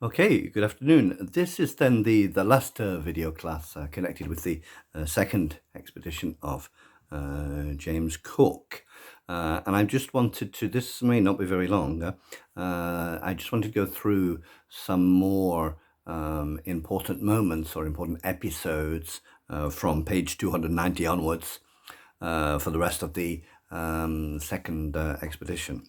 Okay, good afternoon. This is then the last video class connected with the second expedition of James Cook. And I just wanted to, this may not be very long, I just wanted to go through some more important moments or important episodes from page 290 onwards for the rest of the second expedition.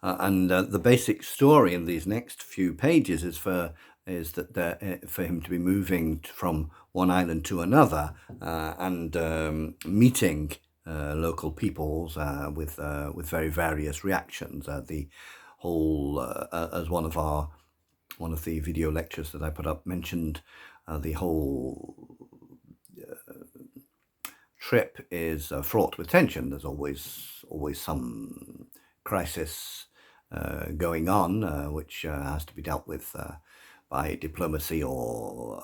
And the basic story in these next few pages is that for him to be moving from one island to another and meeting local peoples with very various reactions. The whole, as one of the video lectures that I put up mentioned, the whole trip is fraught with tension. There's always some crisis going on, which has to be dealt with by diplomacy, or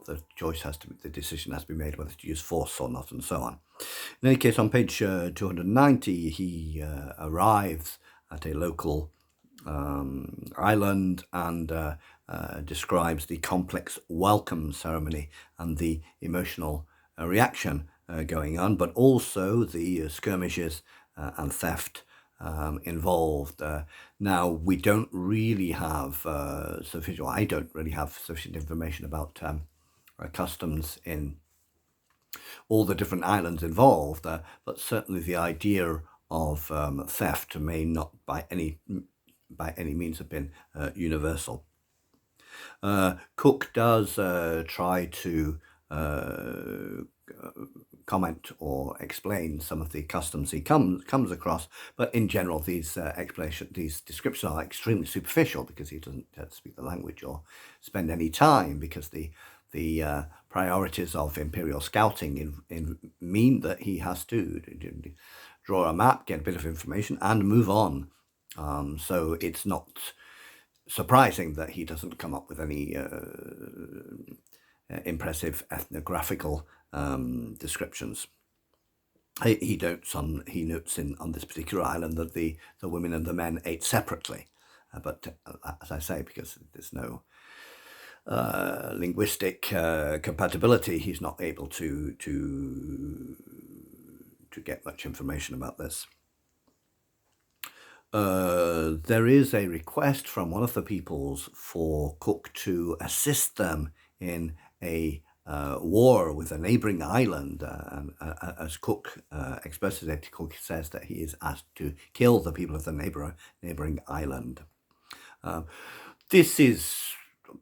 the decision has to be made whether to use force or not, and so on. In any case, on page 290, he arrives at a local island and describes the complex welcome ceremony and the emotional reaction going on, but also the skirmishes and theft involved. Now, we don't really have sufficient, well, I don't really have sufficient information about customs in all the different islands involved, but certainly the idea of theft may not by any means have been universal. Cook does try to comment or explain some of the customs he comes across, but in general, these descriptions are extremely superficial because he doesn't speak the language or spend any time, because the priorities of imperial scouting mean that he has to draw a map, get a bit of information, and move on. So it's not surprising that he doesn't come up with any impressive ethnographical descriptions. He notes on this particular island that the women and the men ate separately, but as I say, because there's no linguistic compatibility, he's not able to get much information about this. There is a request from one of the peoples for Cook to assist them in a war with a neighboring island. As Cook expresses it, Cook says that he is asked to kill the people of the neighboring island. This is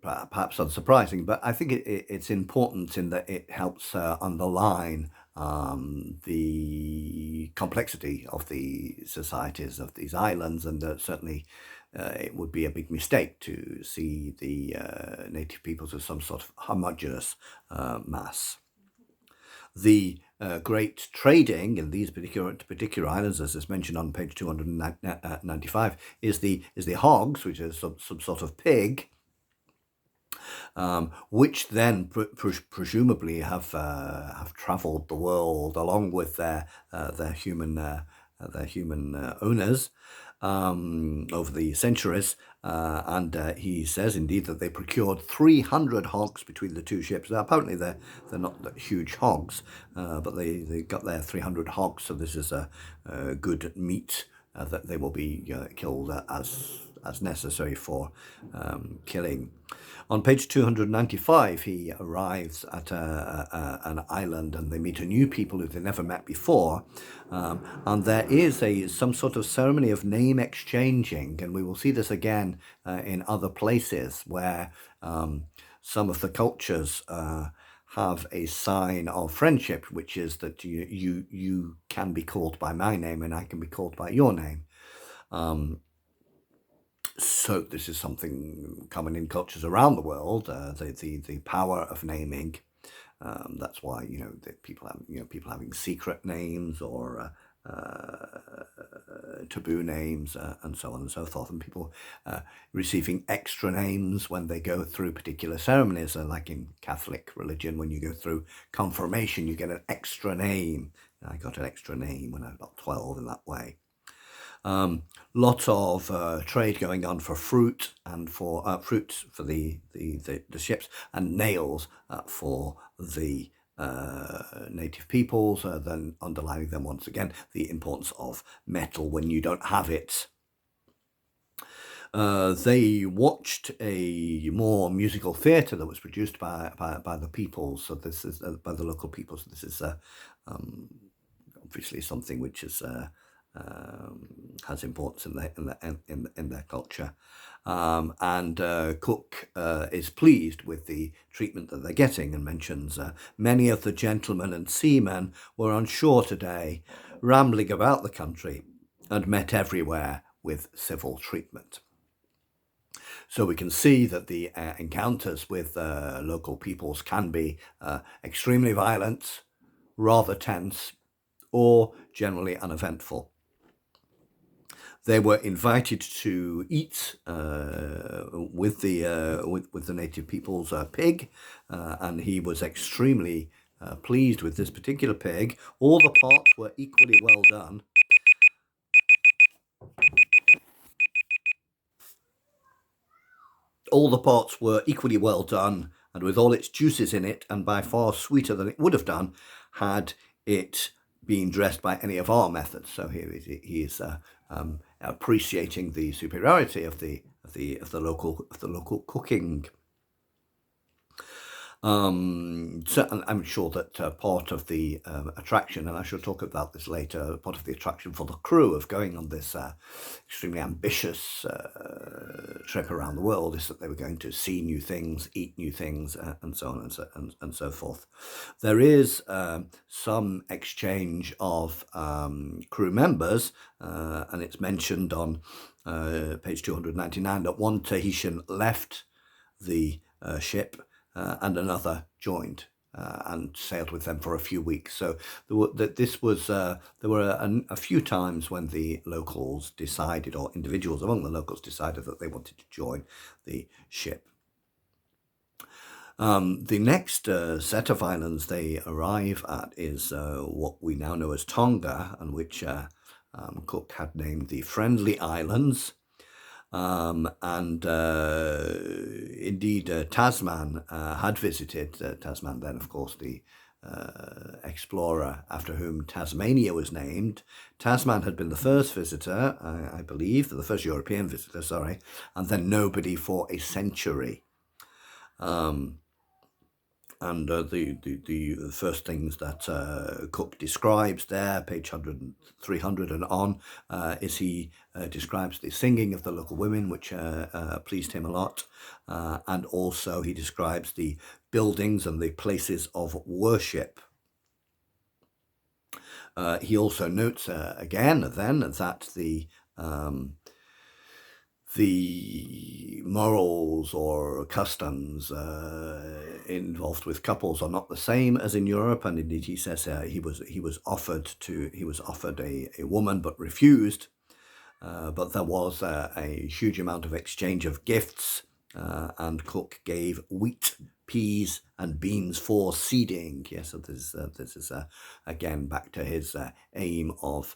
perhaps unsurprising, but I think it's important in that it helps underline the complexity of the societies of these islands, and certainly it would be a big mistake to see the native peoples as some sort of homogeneous mass. The great trading in these particular islands, as is mentioned on page 295, is the hogs, which is some sort of pig, which then presumably have travelled the world along with their human owners over the centuries. And he says indeed that they procured 300 hogs between the two ships. Now, apparently they're not huge hogs, but they got their 300 hogs. So this is a good meat that they will be killed as necessary for killing. On page 295, he arrives at an island, and they meet a new people who they never met before. And there is some sort of ceremony of name exchanging, and we will see this again in other places where some of the cultures have a sign of friendship, which is that you can be called by my name and I can be called by your name. So this is something common in cultures around the world. The power of naming. That's why people having secret names or taboo names and so on and so forth, and people receiving extra names when they go through particular ceremonies. Like in Catholic religion, when you go through confirmation, you get an extra name. I got an extra name when I was about 12 in that way. Lot of trade going on for fruit and for fruit for the ships, and nails for the native peoples, then underlining them once again the importance of metal when you don't have it. They watched a more musical theatre that was produced by the peoples. So this is by the local peoples. This is um, obviously something which is has importance in their culture. And Cook is pleased with the treatment that they're getting, and mentions many of the gentlemen and seamen were on shore today, rambling about the country, and met everywhere with civil treatment. So we can see that the encounters with local peoples can be extremely violent, rather tense, or generally uneventful. They were invited to eat with the native people's pig, and he was extremely pleased with this particular pig. All the parts were equally well done. All the parts were equally well done, and with all its juices in it, and by far sweeter than it would have done had it been dressed by any of our methods. So here he is appreciating the superiority of the local cooking. So I'm sure that part of the attraction, and I shall talk about this later, part of the attraction for the crew of going on this extremely ambitious trip around the world is that they were going to see new things, eat new things, and so on and so forth. There is some exchange of crew members, and it's mentioned on page 299 that one Tahitian left the ship and another joined and sailed with them for a few weeks. So there were a few times when the locals decided, or individuals among the locals decided, that they wanted to join the ship. The next set of islands they arrive at is what we now know as Tonga, and which Cook had named the Friendly Islands. And indeed, Tasman had visited. Tasman, then, of course, the explorer after whom Tasmania was named. Tasman had been the first visitor, I believe, the first European visitor, sorry, and then nobody for a century. And the first things that Cook describes there, page 300 and on, is he describes the singing of the local women, which pleased him a lot. And also he describes the buildings and the places of worship. He also notes again then that the morals or customs involved with couples are not the same as in Europe, and indeed he says he was offered a woman but refused. But there was a huge amount of exchange of gifts, and Cook gave wheat, peas, and beans for seeding. Yes, so this is again back to his aim of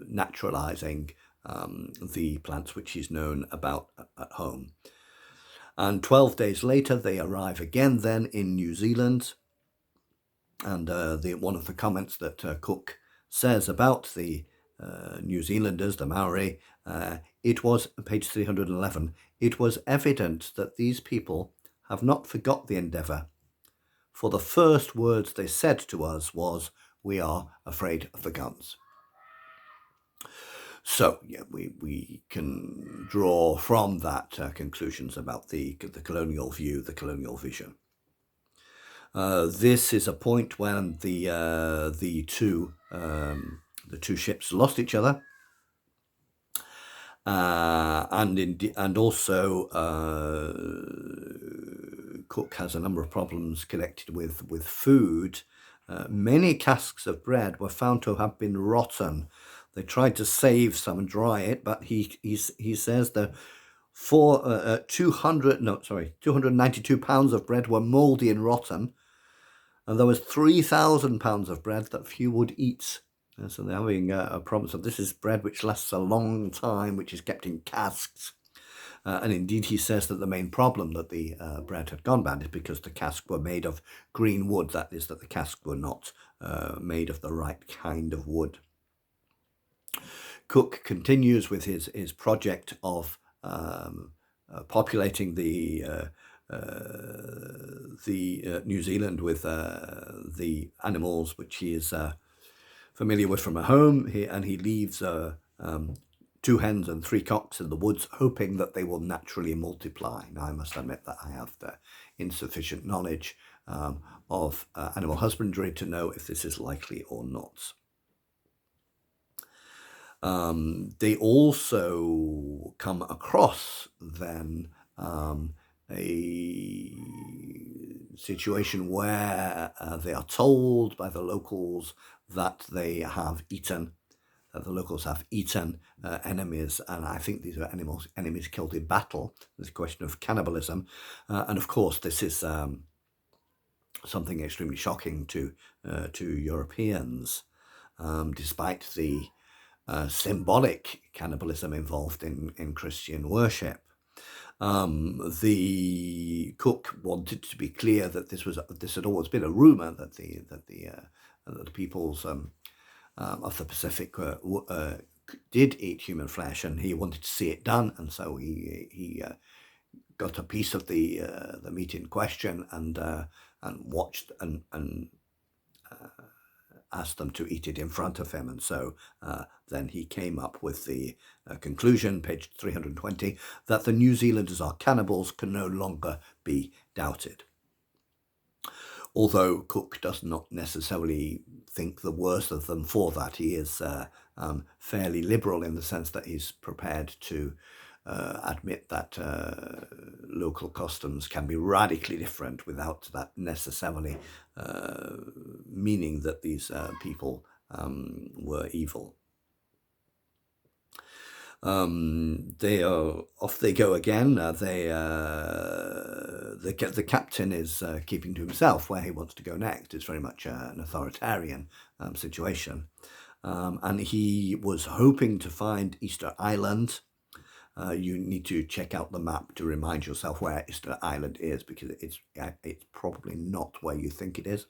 naturalizing the plants which he's known about at home. And 12 days later, they arrive again then in New Zealand. And one of the comments that Cook says about the New Zealanders, the Maori, it was, page 311, it was evident that these people have not forgot the endeavour, for the first words they said to us was, "We are afraid of the guns." So, yeah, we can draw from that conclusions about the colonial view, the colonial vision. This is a point when the two ships lost each other, and also Cook has a number of problems connected with food. Many casks of bread were found to have been rotten. They tried to save some and dry it, but he says that 292 pounds of bread were mouldy and rotten, and there was 3,000 pounds of bread that few would eat. So they're having a promise of this is bread which lasts a long time, which is kept in casks. And indeed, he says that the main problem that the bread had gone bad is because the casks were made of green wood. That is, that the casks were not made of the right kind of wood. Cook continues with his project of populating the New Zealand with the animals which he is familiar with from a home. He leaves 2 hens and 3 cocks in the woods, hoping that they will naturally multiply. Now, I must admit that I have insufficient knowledge of animal husbandry to know if this is likely or not. They also come across then a situation where they are told by the locals that the locals have eaten enemies, and I think these are enemies killed in battle. There's a question of cannibalism, and of course this is something extremely shocking to Europeans, despite the symbolic cannibalism involved in Christian worship. The cook wanted to be clear that this had always been a rumor that the peoples of the Pacific did eat human flesh, and he wanted to see it done, and so he got a piece of the meat in question and watched and asked them to eat it in front of him. And so then he came up with the conclusion, page 320, that the New Zealanders are cannibals can no longer be doubted. Although Cook does not necessarily think the worst of them for that, he is fairly liberal in the sense that he's prepared to admit that local customs can be radically different without that necessarily meaning that these people were evil. Off they go again. The captain is keeping to himself where he wants to go next. It's very much an authoritarian situation. And he was hoping to find Easter Island. You need to check out the map to remind yourself where Easter Island is, because it's probably not where you think it is.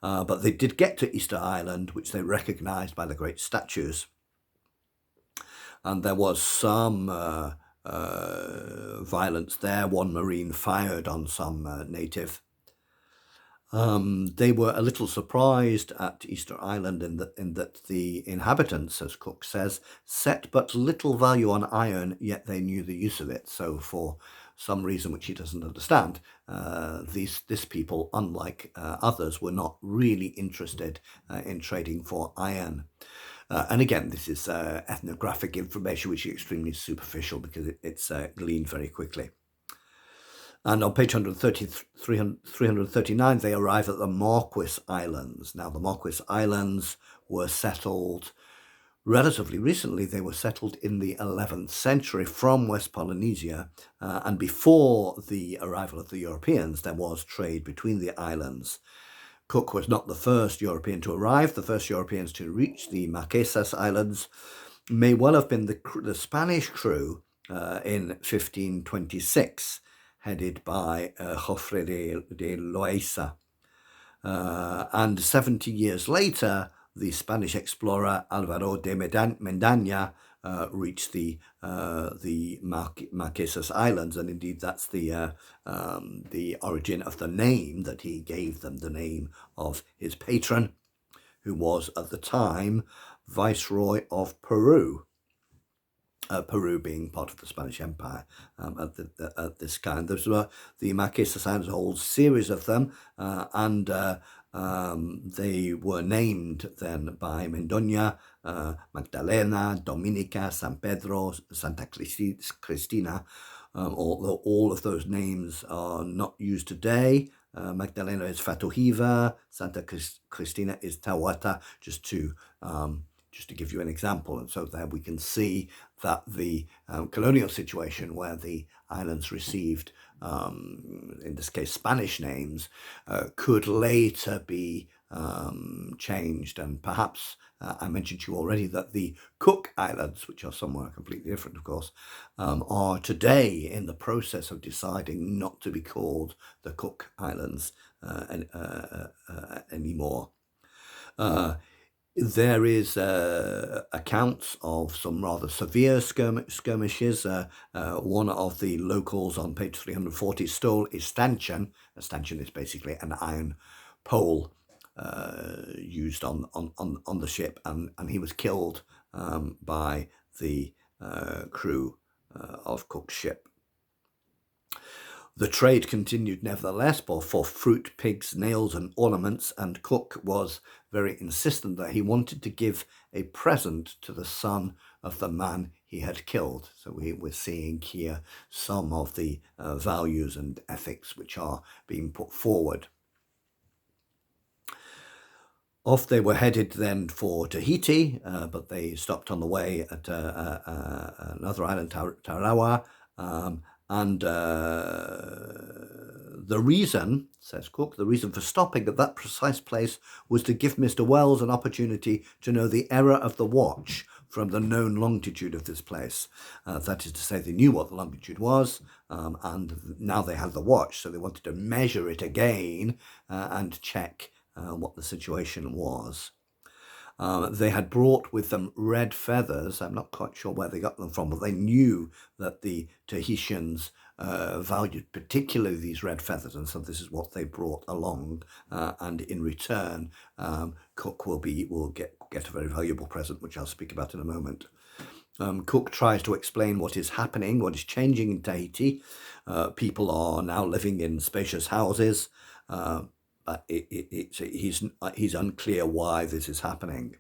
But they did get to Easter Island, which they recognized by the great statues. And there was some violence there. One Marine fired on some native. They were a little surprised at Easter Island in that the inhabitants, as Cook says, set but little value on iron, yet they knew the use of it. So for some reason which he doesn't understand, this people, unlike others, were not really interested in trading for iron. And again, this is ethnographic information, which is extremely superficial because it's gleaned very quickly. And on page 339, they arrive at the Marquis Islands. Now, the Marquis Islands were settled relatively recently. They were settled in the 11th century from West Polynesia. And before the arrival of the Europeans, there was trade between the islands. Cook was not the first European to arrive. The first Europeans to reach the Marquesas Islands may well have been the Spanish crew in 1526, headed by Jofre de Loaiza. And 70 years later, the Spanish explorer Alvaro de Mendaña reached the Marquesas Islands, and indeed that's the origin of the name that he gave them, the name of his patron, who was at the time Viceroy of Peru. Peru being part of the Spanish Empire at this time. There were the Marquesas Islands, a whole series of them, and they were named then by Mendoña, Magdalena, Dominica, San Pedro, Santa Cristina, although all of those names are not used today. Magdalena is Fatohiva, Santa Cristina is Tawata, just to give you an example. And so there we can see that the colonial situation where the islands received, in this case, Spanish names, could later be changed. And perhaps I mentioned to you already that the Cook Islands, which are somewhere completely different, of course, are today in the process of deciding not to be called the Cook Islands anymore. There is accounts of some rather severe skirmishes. One of the locals on page 340 stole a stanchion. A stanchion is basically an iron pole used on the ship, and he was killed by the crew of Cook's ship. The trade continued nevertheless for fruit, pigs, nails, and ornaments, and Cook was very insistent that he wanted to give a present to the son of the man he had killed. So we're seeing here some of the values and ethics which are being put forward. Off they were headed then for Tahiti, but they stopped on the way at another island, Tarawa, and the reason, says Cook, the reason for stopping at that precise place was to give Mr. Wells an opportunity to know the error of the watch from the known longitude of this place. That is to say, they knew what the longitude was, and now they had the watch, so they wanted to measure it again and check what the situation was. They had brought with them red feathers. I'm not quite sure where they got them from, but they knew that the Tahitians valued particularly these red feathers, and so this is what they brought along. And in return, Cook will get a very valuable present, which I'll speak about in a moment. Cook tries to explain what is happening, what is changing in Tahiti. People are now living in spacious houses. He's unclear why this is happening.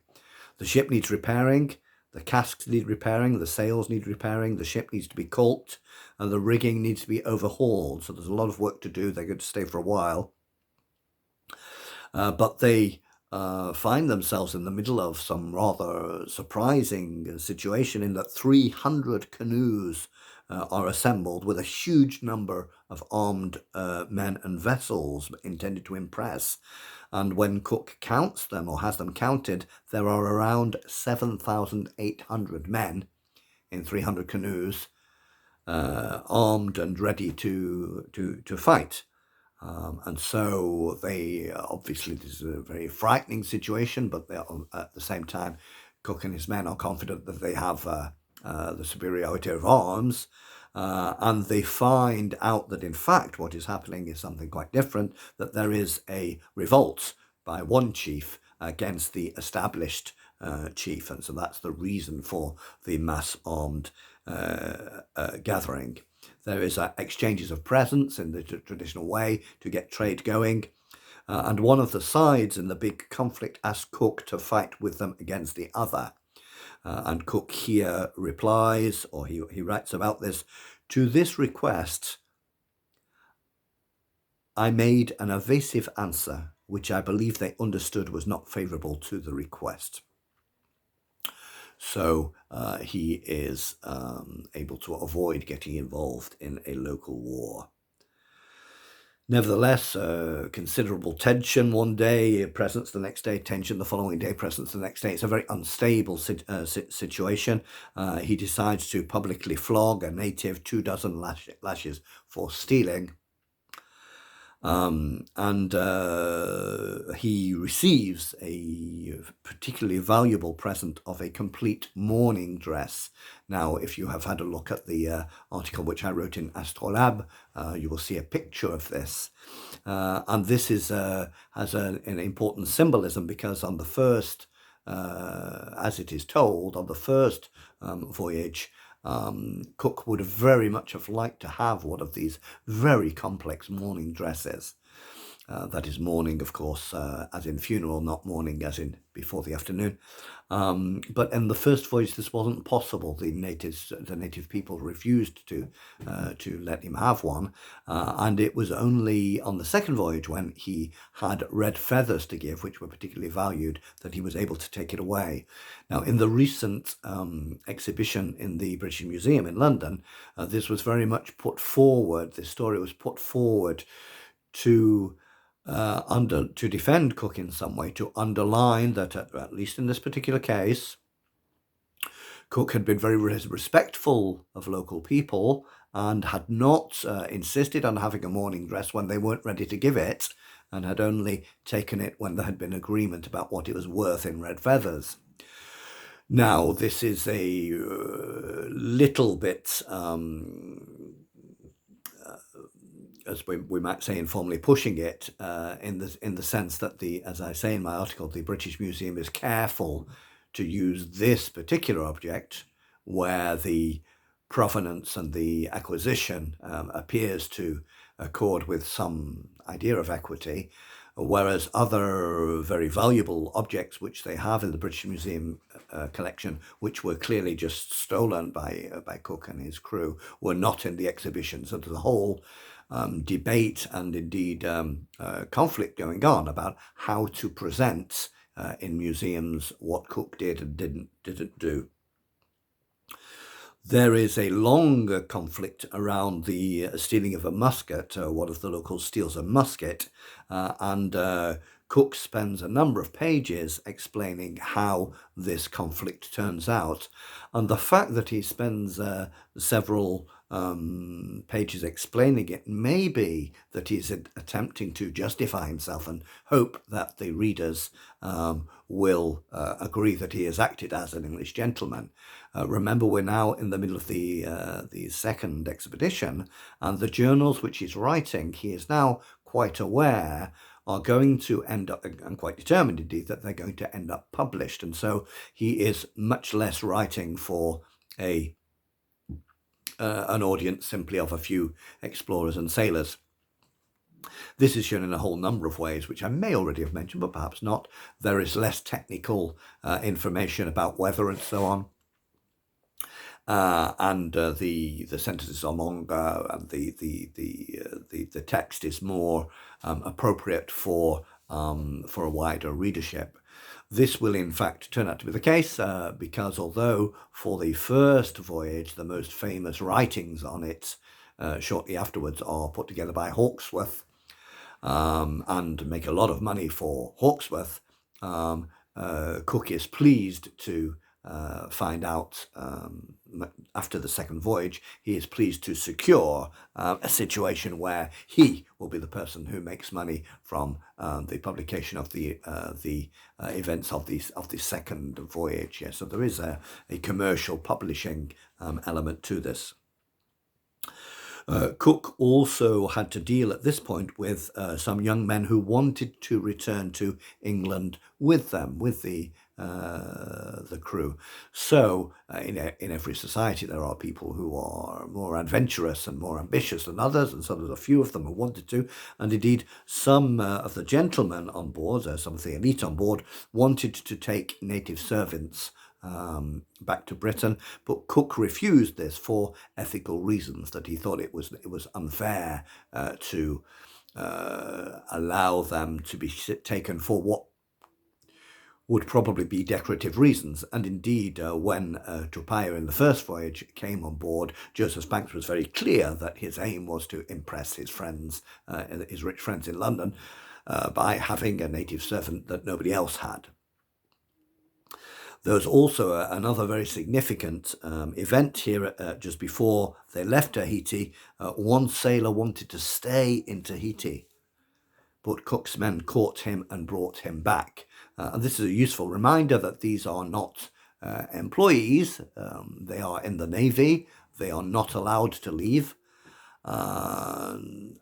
The ship needs repairing, the casks need repairing, the sails need repairing, the ship needs to be caulked, and the rigging needs to be overhauled. So there's a lot of work to do. They're going to stay for a while. But they find themselves in the middle of some rather surprising situation in that 300 canoes are assembled with a huge number of armed men and vessels intended to impress. And when Cook counts them or has them counted, there are around 7,800 men in 300 canoes, armed and ready to fight. And so they obviously, this is a very frightening situation, but at the same time, Cook and his men are confident that they have the superiority of arms, and they find out that in fact what is happening is something quite different, that there is a revolt by one chief against the established chief, and so that's the reason for the mass armed gathering. There is exchanges of presents in the traditional way to get trade going. And one of the sides in the big conflict asked Cook to fight with them against the other. And Cook here replies, or he writes about this, to this request, I made an evasive answer, which I believe they understood was not favourable to the request. So he is able to avoid getting involved in a local war. Nevertheless, considerable tension one day, presence the next day, tension the following day, presence the next day. It's a very unstable situation. He decides to publicly flog a native 24 lashes for stealing. And he receives a particularly valuable present of a complete mourning dress. Now, if you have had a look at the article which I wrote in Astrolabe, you will see a picture of this. And this is has an important symbolism, because on the first, as it is told, on the first voyage, Cook would very much have liked to have one of these very complex mourning dresses. That is mourning, of course, as in funeral, not mourning as in before the afternoon. But in the first voyage, this wasn't possible. The native people refused to let him have one, and it was only on the second voyage, when he had red feathers to give, which were particularly valued, that he was able to take it away. Now, in the recent exhibition in the British Museum in London, this was very much put forward. This story was put forward to to defend Cook in some way, to underline that, at least in this particular case, Cook had been very respectful of local people and had not insisted on having a mourning dress when they weren't ready to give it, and had only taken it when there had been agreement about what it was worth in red feathers. Now, this is a little bit, as we might say informally, pushing it in the sense that as I say in my article, the British Museum is careful to use this particular object where the provenance and the acquisition appears to accord with some idea of equity, whereas other very valuable objects which they have in the British Museum collection, which were clearly just stolen by Cook and his crew, were not in the exhibition. So there's a whole debate and indeed conflict going on about how to present in museums what Cook did and didn't do. There is a longer conflict around the stealing of a musket. One of the locals steals a musket, and Cook spends a number of pages explaining how this conflict turns out. And the fact that he spends several pages explaining it may be that he's attempting to justify himself and hope that the readers will agree that he has acted as an English gentleman. Remember, we're now in the middle of the second expedition, and the journals which he's writing, he is now quite aware are going to end up, and quite determined indeed, that they're going to end up published. And so he is much less writing for an audience simply of a few explorers and sailors. This is shown in a whole number of ways, which I may already have mentioned, but perhaps not. There is less technical information about weather and so on. And the sentences are longer, and the text is more appropriate for a wider readership. This will in fact turn out to be the case because although for the first voyage the most famous writings on it shortly afterwards are put together by Hawkesworth and make a lot of money for Hawkesworth, Cook is pleased to find out after the second voyage, he is pleased to secure a situation where he will be the person who makes money from the publication of the events of the second voyage. Yeah, so there is a commercial publishing element to this. Cook also had to deal at this point with some young men who wanted to return to England with them, with the crew. So in every society there are people who are more adventurous and more ambitious than others, and so there's a few of them who wanted to, and indeed some of the gentlemen on board, some of the elite on board, wanted to take native servants back to Britain, but Cook refused this for ethical reasons, that he thought it was unfair to allow them to be taken for what would probably be decorative reasons. And indeed, when Trupaya in the first voyage came on board, Joseph Banks was very clear that his aim was to impress his friends, his rich friends in London, by having a native servant that nobody else had. There was also another very significant event here just before they left Tahiti. One sailor wanted to stay in Tahiti, but Cook's men caught him and brought him back. And this is a useful reminder that these are not employees. They are in the Navy. They are not allowed to leave. And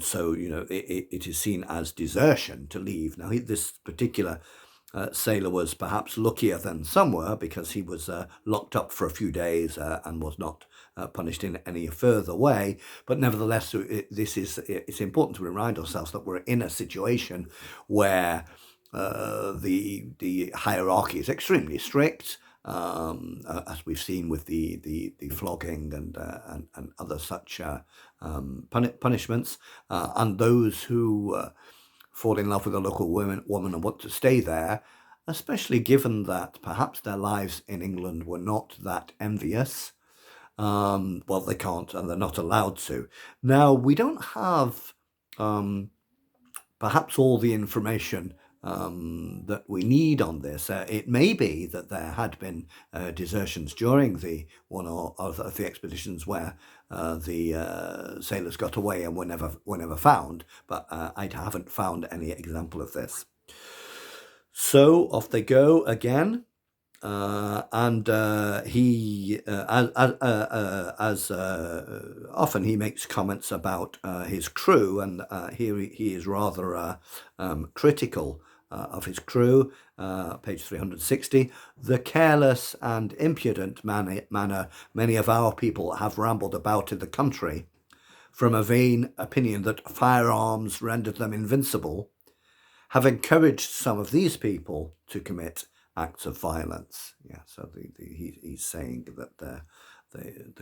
so, it is seen as desertion to leave. Now, this particular sailor was perhaps luckier than some were, because he was locked up for a few days and was not punished in any further way. But nevertheless, it's important to remind ourselves that we're in a situation where the hierarchy is extremely strict, as we've seen with the flogging and other such punishments, and those who fall in love with a local woman and want to stay there, especially given that perhaps their lives in England were not that envious. Well, they can't and they're not allowed to. Now, we don't have perhaps all the information that we need on this. It may be that there had been desertions during the one or of the expeditions where the sailors got away and were never found, but I haven't found any example of this. So off they go again. And he, as often, he makes comments about his crew, and here he is rather critical of his crew. Page 360, the careless and impudent manner many of our people have rambled about in the country, from a vain opinion that firearms rendered them invincible, have encouraged some of these people to commit acts of violence. Yeah, so he's saying that the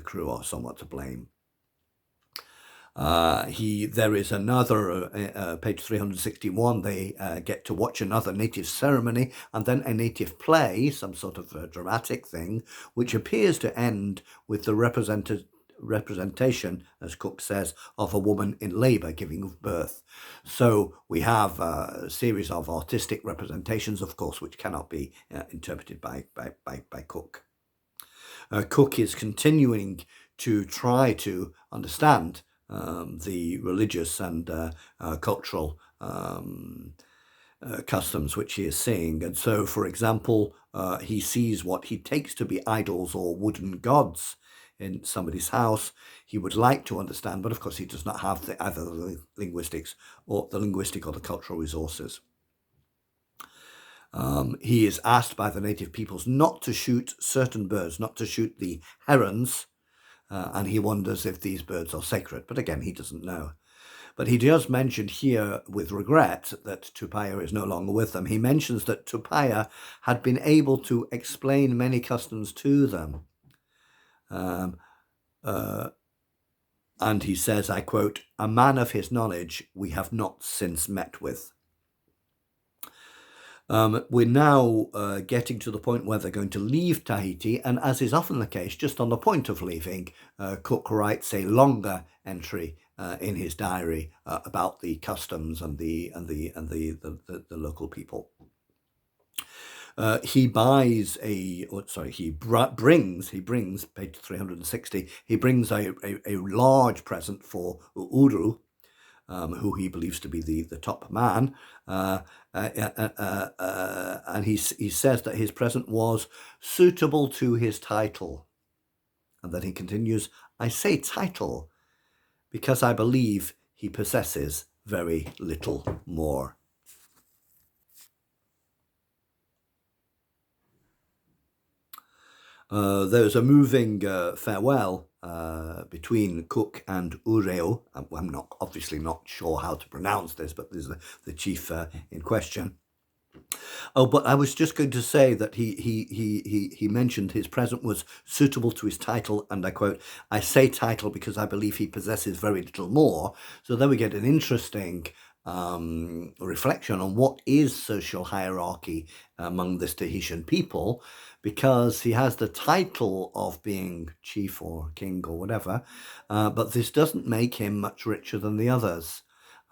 crew are somewhat to blame. There is another, page 361, they get to watch another native ceremony and then a native play, some sort of dramatic thing, which appears to end with the representation, as Cook says, of a woman in labour giving birth. So we have a series of artistic representations, of course, which cannot be interpreted by Cook. Cook is continuing to try to understand the religious and cultural customs which he is seeing. And so, for example, he sees what he takes to be idols or wooden gods in somebody's house. He would like to understand, but of course he does not have either the linguistic or the cultural resources. He is asked by the native peoples not to shoot certain birds, not to shoot the herons, and he wonders if these birds are sacred. But again, he doesn't know. But he does mention here with regret that Tupaia is no longer with them. He mentions that Tupaia had been able to explain many customs to them. And he says, I quote, "A man of his knowledge we have not since met with." We're now getting to the point where they're going to leave Tahiti, and as is often the case, just on the point of leaving, Cook writes a longer entry in his diary about the customs and the local people. He brings page 360. He brings a large present for Uru, who he believes to be the top man, and he says that his present was suitable to his title, and then he continues, "I say title because I believe he possesses very little more." There's a moving farewell between Cook and Ureo. I'm obviously not sure how to pronounce this, but this is the chief in question. Oh, but I was just going to say that he mentioned his present was suitable to his title, and I quote, "I say title because I believe he possesses very little more." So then we get an interesting reflection on what is social hierarchy among this Tahitian people, because he has the title of being chief or king or whatever, but this doesn't make him much richer than the others.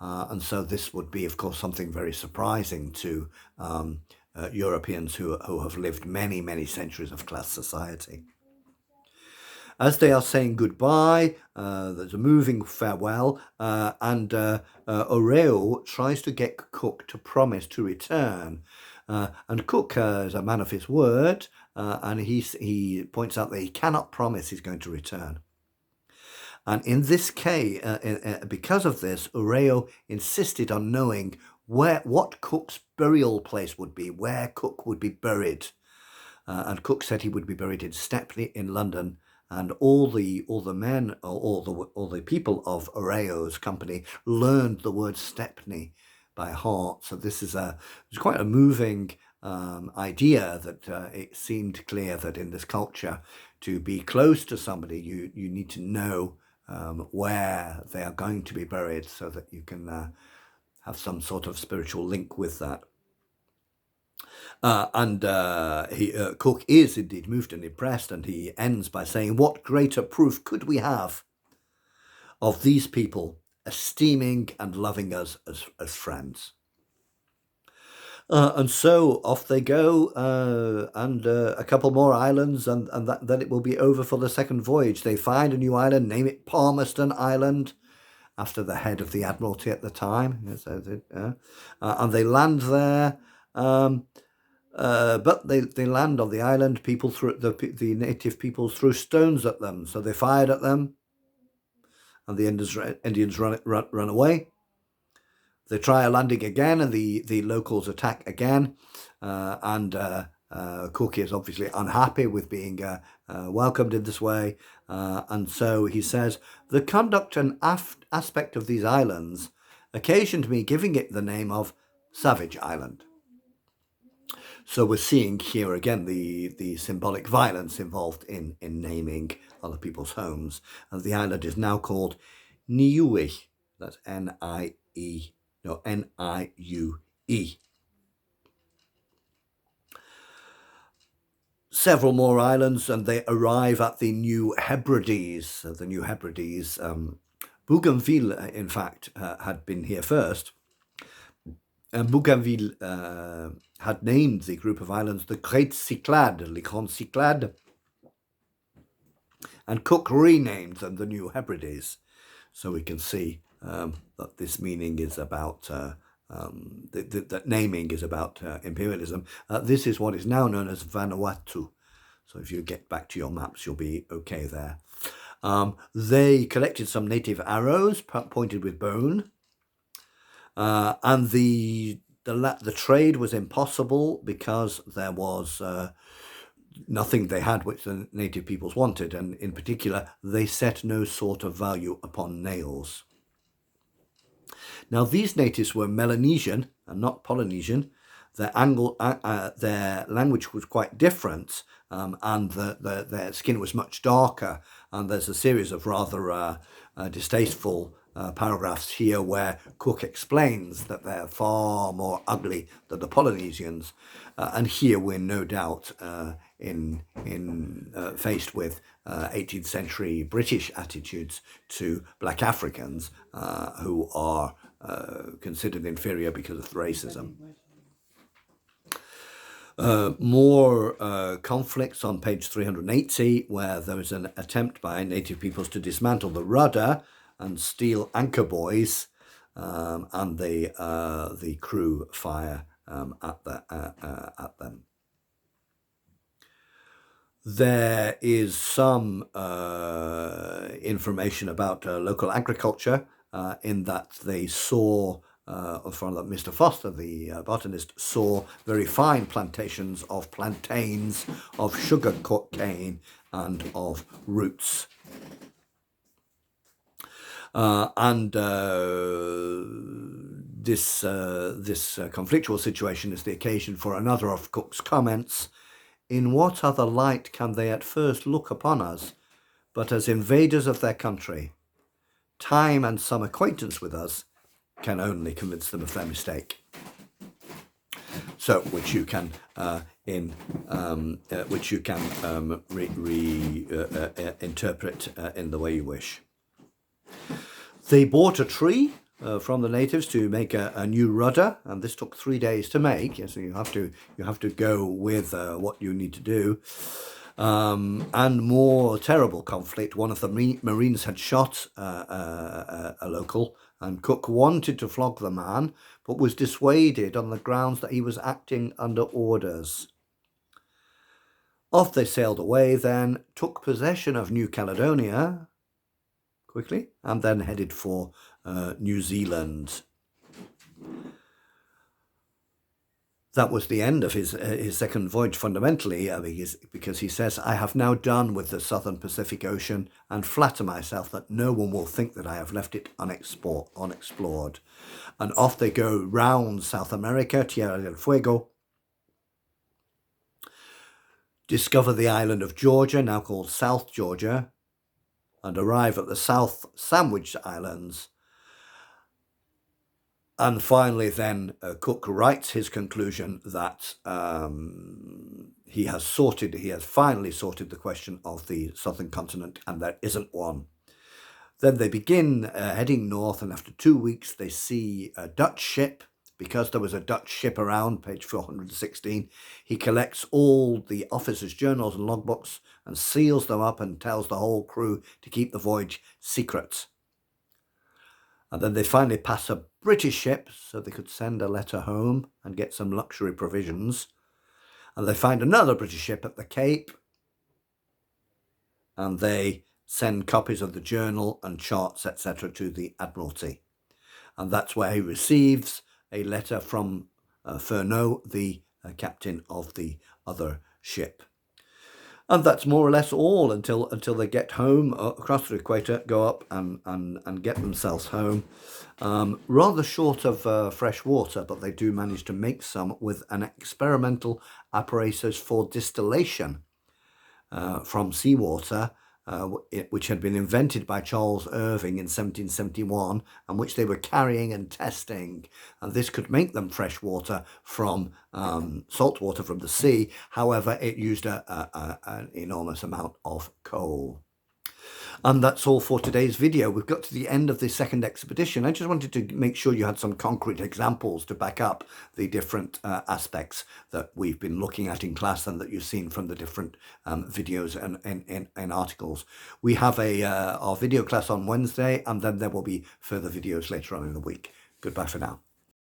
And so this would be, of course, something very surprising to Europeans who have lived many, many centuries of class society. As they are saying goodbye, there's a moving farewell, and Oreo tries to get Cook to promise to return. And Cook is a man of his word, and he points out that he cannot promise he's going to return. And in this case, because of this, Oreo insisted on knowing what Cook's burial place would be, where Cook would be buried. And Cook said he would be buried in Stepney in London, and all the people of Oreo's company learned the word Stepney by heart. So this is it's quite a moving idea that it seemed clear that in this culture, to be close to somebody, you need to know where they are going to be buried, so that you can have some sort of spiritual link with that. Cook is indeed moved and impressed, and he ends by saying, "What greater proof could we have of these people esteeming and loving us as friends. And so off they go, and a couple more islands, and then it will be over for the second voyage. They find a new island, name it Palmerston Island, after the head of the Admiralty at the time. And they land there. But they land on the island. People threw the native peoples threw stones at them, so they fired at them, and the Indians run away. They try a landing again, and the locals attack again, and Cook is obviously unhappy with being welcomed in this way, and so he says, the conduct and aspect of these islands occasioned me giving it the name of Savage Island. So we're seeing here again the symbolic violence involved in naming other people's homes, and the island is now called Niue. That's Niue. Several more islands, and they arrive at the New Hebrides. Bougainville, in fact, had been here first. And Bougainville had named the group of islands the Great Cyclades, les Grandes Cyclades, and Cook renamed them the New Hebrides. So we can see that this meaning is about that naming is about imperialism. This is what is now known as Vanuatu. So if you get back to your maps, you'll be okay there. They collected some native arrows pointed with bone, and the trade was impossible because there was nothing they had which the native peoples wanted, and in particular, they set no sort of value upon nails. Now, these natives were Melanesian and not Polynesian. Their language was quite different, and their skin was much darker. And there's a series of rather distasteful paragraphs here where Cook explains that they're far more ugly than the Polynesians. And here we're no doubt faced with 18th century British attitudes to black Africans who are considered inferior because of racism. More conflicts on page 380, where there is an attempt by native peoples to dismantle the rudder and steal anchor buoys, and the crew fire at them. There is some information about local agriculture, in that they saw, from Mr. Foster, the botanist, saw very fine plantations of plantains, of sugar cane, and of roots. This conflictual situation is the occasion for another of Cook's comments. In what other light can they at first look upon us, but as invaders of their country? Time and some acquaintance with us can only convince them of their mistake. So, which you can interpret in the way you wish. They bought a tree from the natives to make a new rudder, and this took 3 days to make. So you have to go with what you need to do. And more terrible conflict. One of the Marines had shot a local, and Cook wanted to flog the man, but was dissuaded on the grounds that he was acting under orders. Off they sailed away then, took possession of New Caledonia quickly, and then headed for New Zealand. That was the end of his second voyage, fundamentally, because he says, I have now done with the southern Pacific Ocean and flatter myself that no one will think that I have left it unexplored. And off they go round South America, Tierra del Fuego, discover the island of Georgia, now called South Georgia, and arrive at the South Sandwich Islands. And finally, then, Cook writes his conclusion that he has finally sorted the question of the southern continent, and there isn't one. Then they begin heading north, and after 2 weeks they see a Dutch ship. Because there was a Dutch ship around, page 416, he collects all the officers' journals and logbooks and seals them up and tells the whole crew to keep the voyage secret. And then they finally pass a British ship so they could send a letter home and get some luxury provisions. And they find another British ship at the Cape, and they send copies of the journal and charts, etc., to the Admiralty. And that's where he receives a letter from Furneaux, the captain of the other ship. And that's more or less all until they get home across the equator, go up and get themselves home. Rather short of fresh water, but they do manage to make some with an experimental apparatus for distillation from seawater, which had been invented by Charles Irving in 1771, and which they were carrying and testing. And this could make them fresh water from salt water from the sea. However, it used an enormous amount of coal. And that's all for today's video. We've got to the end of the second expedition. I just wanted to make sure you had some concrete examples to back up the different aspects that we've been looking at in class and that you've seen from the different videos and articles. We have our video class on Wednesday, and then there will be further videos later on in the week. Goodbye for now.